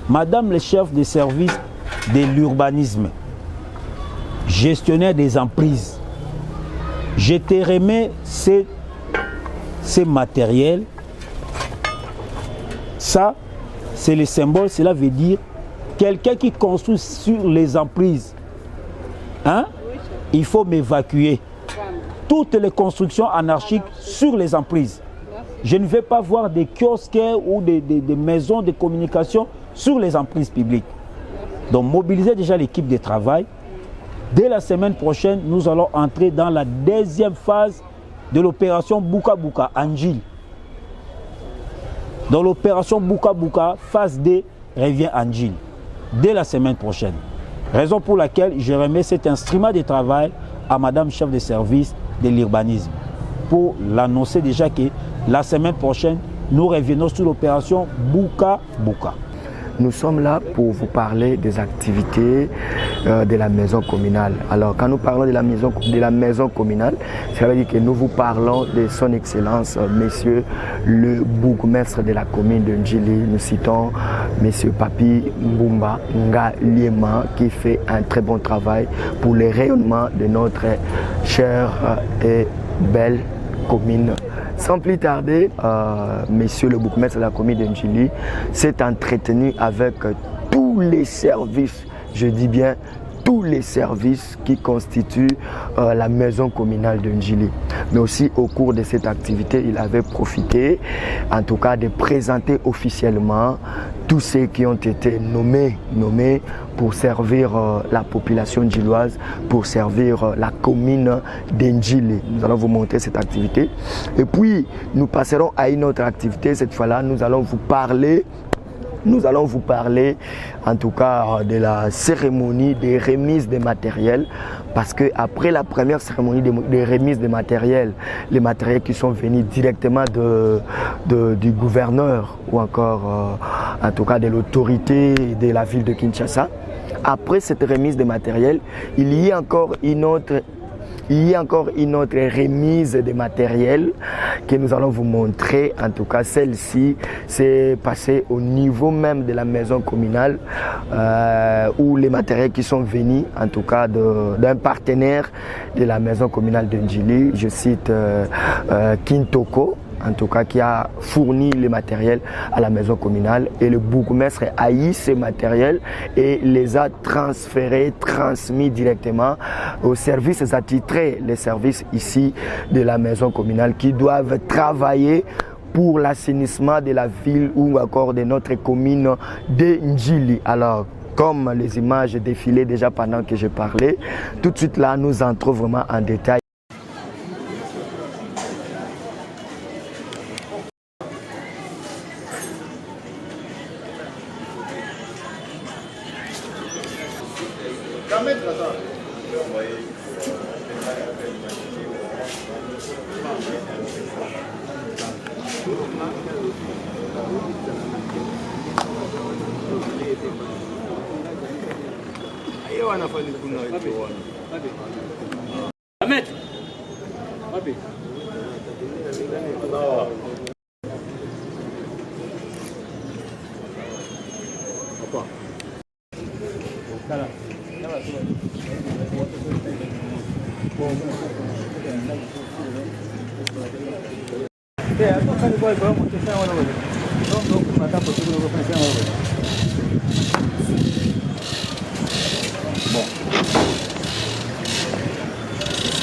Madame le chef de service de l'urbanisme, gestionnaire des emprises, je te remets ces matériels. Ça, c'est le symbole, cela veut dire quelqu'un qui construit sur les emprises. Hein? Il faut m'évacuer. Toutes les constructions anarchiques sur les emprises. Je ne vais pas voir des kiosques ou des maisons de communication sur les emprises publiques. Donc, mobilisez déjà l'équipe de travail. Dès la semaine prochaine, nous allons entrer dans la deuxième phase de l'opération Bouka Bouka, Angil. Dans l'opération Bouka Bouka, phase D, revient Angil. Dès la semaine prochaine. Raison pour laquelle je remets cet instrument de travail à Madame chef de service de l'urbanisme pour l'annoncer déjà que la semaine prochaine, nous revenons sur l'opération Bouka Bouka. Nous sommes là pour vous parler des activités de la maison communale. Alors, quand nous parlons de la maison communale, ça veut dire que nous vous parlons de son excellence, monsieur le bourgmestre de la commune de Ndjili. Nous citons monsieur Papi Mbumba Ngaliema qui fait un très bon travail pour le rayonnement de notre chère et belle commune. Sans plus tarder, monsieur le bourgmestre de la commune de Ndjili s'est entretenu avec tous les services, je dis bien tous les services qui constituent la maison communale de Ndjili. Mais aussi au cours de cette activité, il avait profité en tout cas de présenter officiellement tous ceux qui ont été nommés pour servir la population ndjiloise, pour servir la commune d'Ndjili. Nous allons vous montrer cette activité. Et puis, nous passerons à une autre activité. Cette fois-là, nous allons vous parler en tout cas de la cérémonie des remises des matériels, parce que après la première cérémonie des remises des matériels, les matériels qui sont venus directement du gouverneur ou encore en tout cas de l'autorité de la ville de Kinshasa, après cette remise des matériels, il y a encore une autre remise de matériel que nous allons vous montrer. En tout cas, celle-ci s'est passée au niveau même de la maison communale où les matériels qui sont venus, en tout cas d'un partenaire de la maison communale de Ndjili, je cite Kintoko, en tout cas qui a fourni les matériels à la maison communale, et le bourgmestre a eu ces matériels et les a transmis directement aux services attitrés, les services ici de la maison communale qui doivent travailler pour l'assainissement de la ville ou encore de notre commune de Ndjili. Alors, comme les images défilaient déjà pendant que je parlais, tout de suite là, nous entrons vraiment en détail.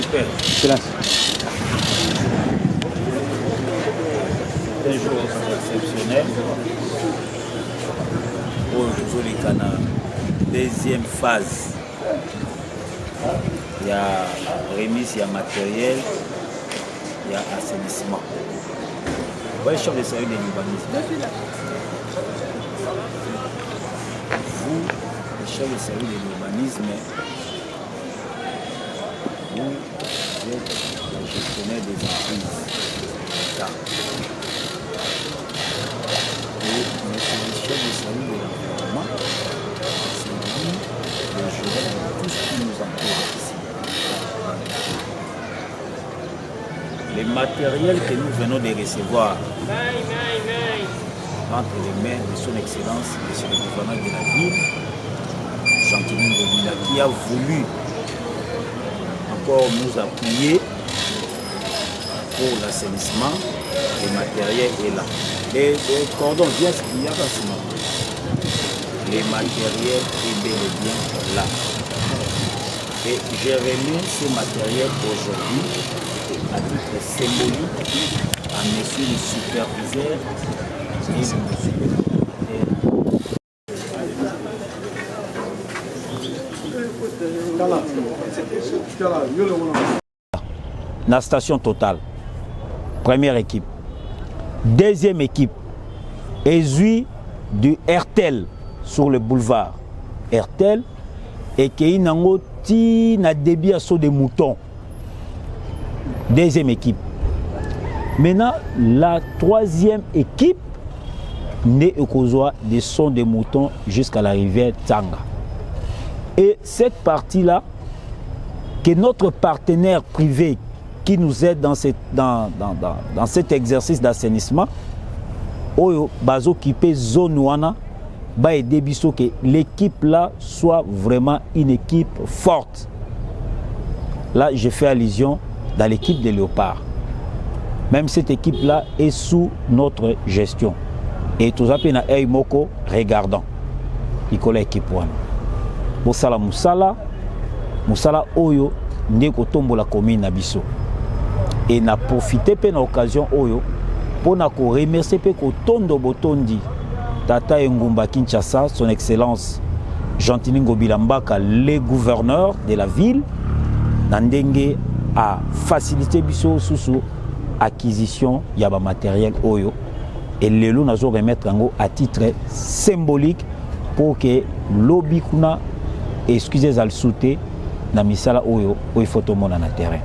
Super. Un jour exceptionnel. Aujourd'hui, il y a une deuxième phase. Il y a remise, il y a matériel, il y a assainissement. Vous voyez, chef de service de l'urbanisme. Vous, le chef de service de l'urbanisme, vous êtes le gestionnaire des emprises. Et le chef de service de l'environnement, c'est lui le gérant de tout ce qui nous entoure ici. Les matériels que nous venons de recevoir, entre les mains de son Excellence, Monsieur le gouverneur de la ville, Jean-Tini Ngobila, qui a voulu encore nous appuyer pour l'assainissement. Le matériel est là. Les cordons, bien ce qu'il y a dans ce moment. Le matériel est bel et bien là. Et j'ai remis ce matériel aujourd'hui à titre symbolique à monsieur le superviseur et le la station Total, première équipe. Deuxième équipe, Ezui du RTL sur le boulevard. RTL et qui na débit à saut des moutons. Deuxième équipe. Maintenant, la troisième équipe n'est au Kozoa des sons des moutons jusqu'à la rivière Tanga. Et cette partie-là, que notre partenaire privé qui nous aide dans cet exercice d'assainissement, Oyo Bazo Kipé Zone Wana, ba aider biso que l'équipe là soit vraiment une équipe forte. Là, je fais allusion dans l'équipe des Léopards. Même cette équipe-là est sous notre gestion. Et tout ça, il y a un moko regardant. Il y a l'équipe. Moussala Moussala Oyo, Ndeko Tombo la commune Nabiso. Et n'a profité de l'occasion Oyo pour nous remercier pour Tondo Botondi, Tata Ngumba Kinshasa, son Excellence Jean-Tini Ngobila Mbaka, le gouverneur de la ville, Nandenge a facilité biso sous acquisition yaba matériel Oyo. Et le lot nous remettre à titre symbolique pour que l'obikuna excusez al souté na misala Oyo il faut tout le monde na terrain.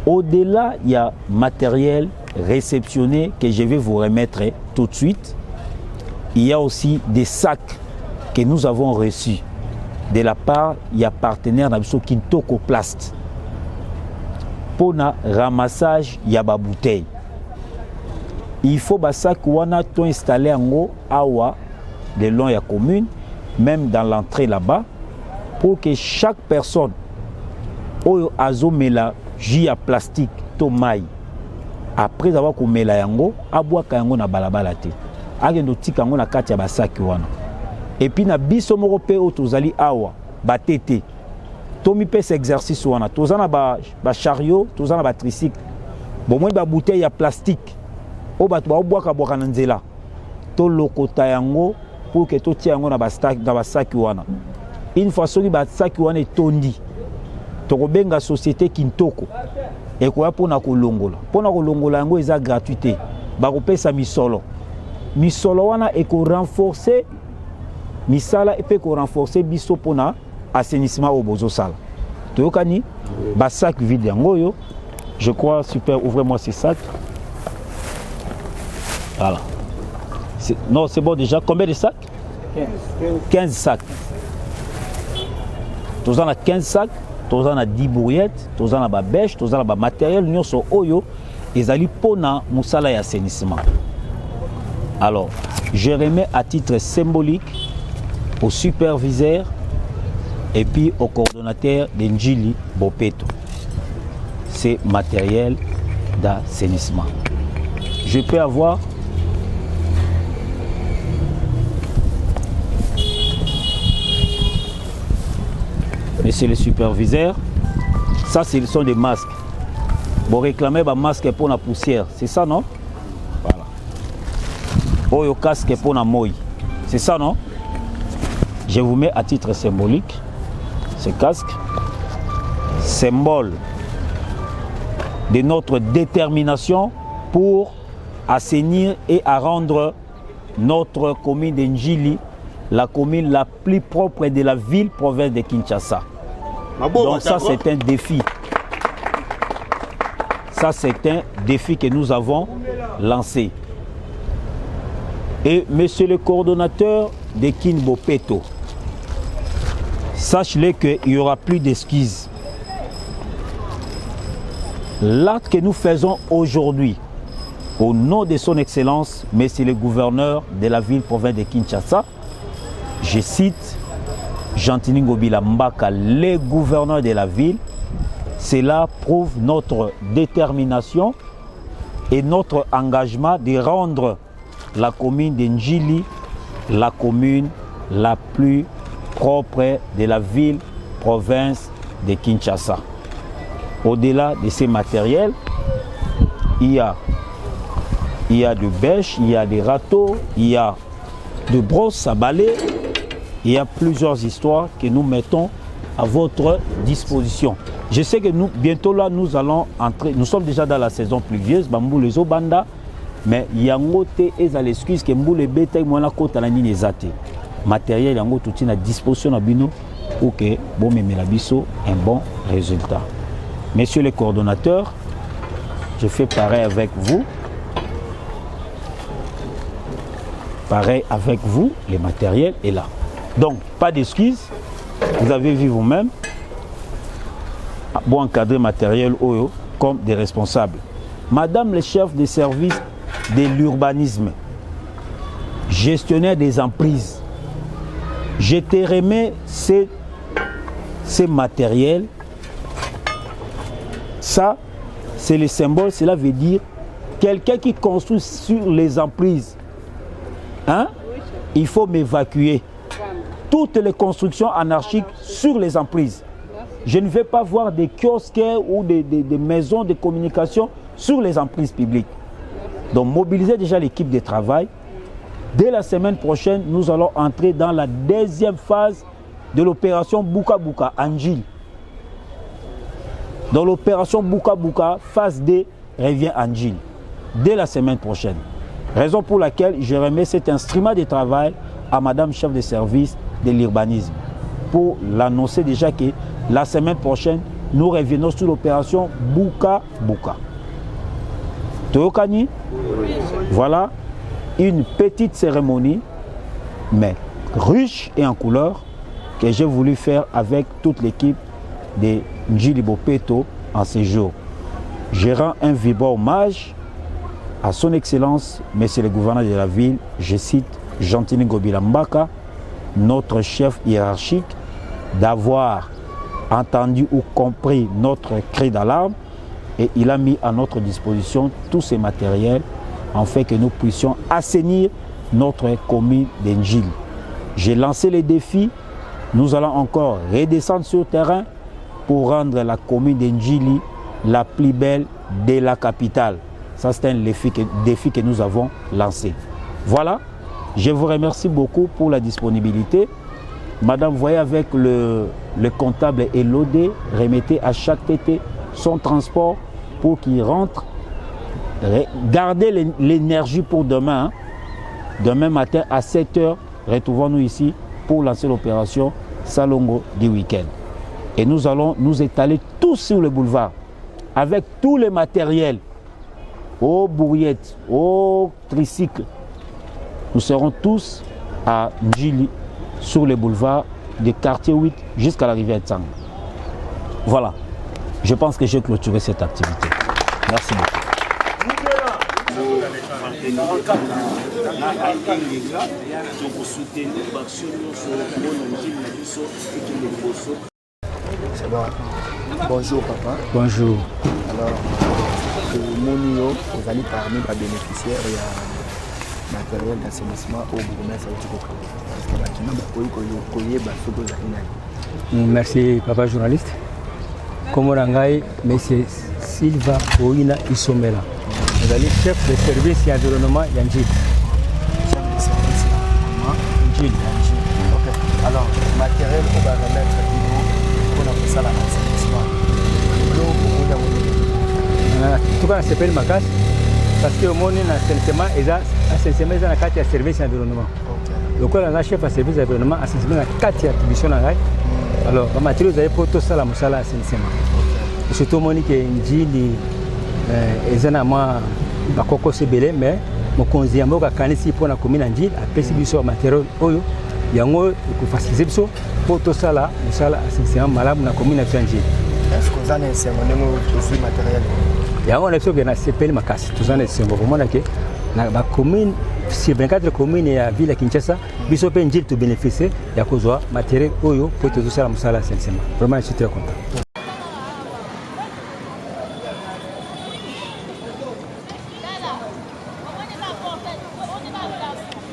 Au-delà, il y a matériel réceptionné que je vais vous remettre tout de suite. Il y a aussi des sacs que nous avons reçus de la part il y a partenaire Nabiso Kintoko Plast pour le ramassage il y a ba bouteille. Il faut ba sac wana to installer en haut awa de long ya commune même dans l'entrée là-bas pour que chaque personne oyo azomela jus à plastique to maï après avoir komela yango abwaka yango na balabala te agendo tika yango na kati ya basaki wana et puis na biso moko pe o tozali awa batete tomi pe cet exercice wana tozana ba chariot tozana ba tricycle bon moi ba bouteille ya plastique o bato ba bwaka na nzela to lokota yango pour que to tia yango na basaki wana une fois soki basaki wana etondi tokobenga société Kintoko et quoi pour na kolongola yango eza gratuité bakopesa misolo wana et ko renforcer misala et pe ko renforcer biso pona assainissement au bozo sala toyokani ba sac vide yango yo je crois super ouvrez-moi ces sacs voilà non c'est bon déjà combien de sacs 15 sacs tous en a 15 sacs tous en a 10 bourriettes, tous en a ba bêche, tous en a ba matériel, nous sommes oyo, ils allaient pona musala et assainissement. Alors, je remets à titre symbolique au superviseur et puis au coordonnateur d'Enjili Bopeto. C'est matériel d'assainissement. Je peux avoir Monsieur le superviseur, ça ce sont des masques. Vous réclamez un masque pour la poussière, c'est ça non? Voilà. Oyo casque pour la mouille, c'est ça non? Je vous mets à titre symbolique ce casque, symbole de notre détermination pour assainir et à rendre notre commune d'Enjili la commune la plus propre de la ville province de Kinshasa. Donc ça c'est un défi. Ça c'est un défi que nous avons lancé. Et monsieur le coordonnateur de Kin Bopeto, sachez-le qu'il n'y aura plus d'excuses. L'acte que nous faisons aujourd'hui, au nom de son Excellence, Monsieur le gouverneur de la ville-province de Kinshasa, je cite Gentini Ngobila Mbaka, le gouverneur de la ville. Cela prouve notre détermination et notre engagement de rendre la commune de Njili la commune la plus propre de la ville-province de Kinshasa. Au-delà de ces matériels, il y a de bêches, il y a des râteaux, il y a de brosses à balai, il y a plusieurs histoires que nous mettons à votre disposition. Je sais que nous, bientôt là, nous allons entrer, nous sommes déjà dans la saison pluvieuse, Bambou les Obanda, mais il y a l'excuse que Mbou les bétails, moi la côte à la ligne zate. Matériel, yango tout est à disposition à Bino pour que bon Melabiso un bon résultat. Messieurs les coordonnateurs, je fais pareil avec vous. Pareil avec vous, le matériel est là. Donc, pas d'excuses. Vous avez vu vous-même, bon encadrer matériel comme des responsables. Madame le chef de service de l'urbanisme, gestionnaire des emprises, je te remets ces matériels. Ça, c'est le symbole, cela veut dire quelqu'un qui construit sur les emprises. Hein? Il faut m'évacuer. Toutes les constructions anarchiques sur les emprises. Je ne vais pas voir des kiosques ou des maisons de communication sur les emprises publiques. Donc mobiliser déjà l'équipe de travail. Dès la semaine prochaine, nous allons entrer dans la deuxième phase de l'opération Buka Buka Anjil. Dans l'opération Buka Buka, phase D revient Anjil. Dès la semaine prochaine. Raison pour laquelle je remets cet instrument de travail à Madame chef de service de l'urbanisme pour l'annoncer déjà que la semaine prochaine, nous revenons sur l'opération Buka Buka. Toyokani, voilà une petite cérémonie, mais riche et en couleur, que j'ai voulu faire avec toute l'équipe de Njili Bopeto en ces jours. Je rends un vibrant hommage à son Excellence, Monsieur le gouverneur de la ville, je cite Gentini Ngobila Mbaka, notre chef hiérarchique, d'avoir entendu ou compris notre cri d'alarme et il a mis à notre disposition tous ces matériels afin que nous puissions assainir notre commune d'Njili. J'ai lancé les défis, nous allons encore redescendre sur le terrain pour rendre la commune d'Njili la plus belle de la capitale. Ça, c'est un défi que nous avons lancé. Voilà, je vous remercie beaucoup pour la disponibilité. Madame, voyez avec le comptable Elodé, remettez à chaque TT son transport pour qu'il rentre. Gardez l'énergie pour demain. Hein. Demain matin à 7 h, retrouvons-nous ici pour lancer l'opération Salongo du week-end. Et nous allons nous étaler tous sur le boulevard avec tous les matériels. Aux bourriettes, aux tricycles. Nous serons tous à Njili, sur les boulevards du quartier 8 jusqu'à la rivière Tsang. Voilà. Je pense que j'ai clôturé cette activité. Merci beaucoup. C'est bon. Bonjour papa. Bonjour. Alors, Monio, vous allez parmi les bénéficiaires et matériel d'assainissement au bourgmestre de Merci papa journaliste. Comme on a monsieur Silva Oina Isomela. Vous allez chef de service et environnement Yanjil. Chef de service et environnement Yanjil. Ok. Alors, matériel qu'on va remettre pour appeler ça l'assainissement. En tout cas, c'est pas le macasse parce que au monde, l'assainissement est dans la carte de service et environnement. Donc, on a chef de service et environnement, assainissement dans la carte d'attribution. Alors, le matériel, vous avez pour tout ça, la moussala assainissement. Surtout, mon qui est Njili, Ezanama, Bakoko Sebele, mais mon conseiller, moi, quand ici pour la commune Njili, a perçu sur matériel, Oyo, Yango, pour faciliter ça, pour tout ça, la moussala assainissement malade dans la commune Njili. Est-ce que vous avez un matériel? yango na biso ke na sepeli makasi tozana esengo komona ke na bacommune sur 24 communes ya ville ya Kinshasa biso mpe njili tobénéficie ya kozwa matériel oyo po tozosala mosala ya assainissement. Vraiment je suis très content.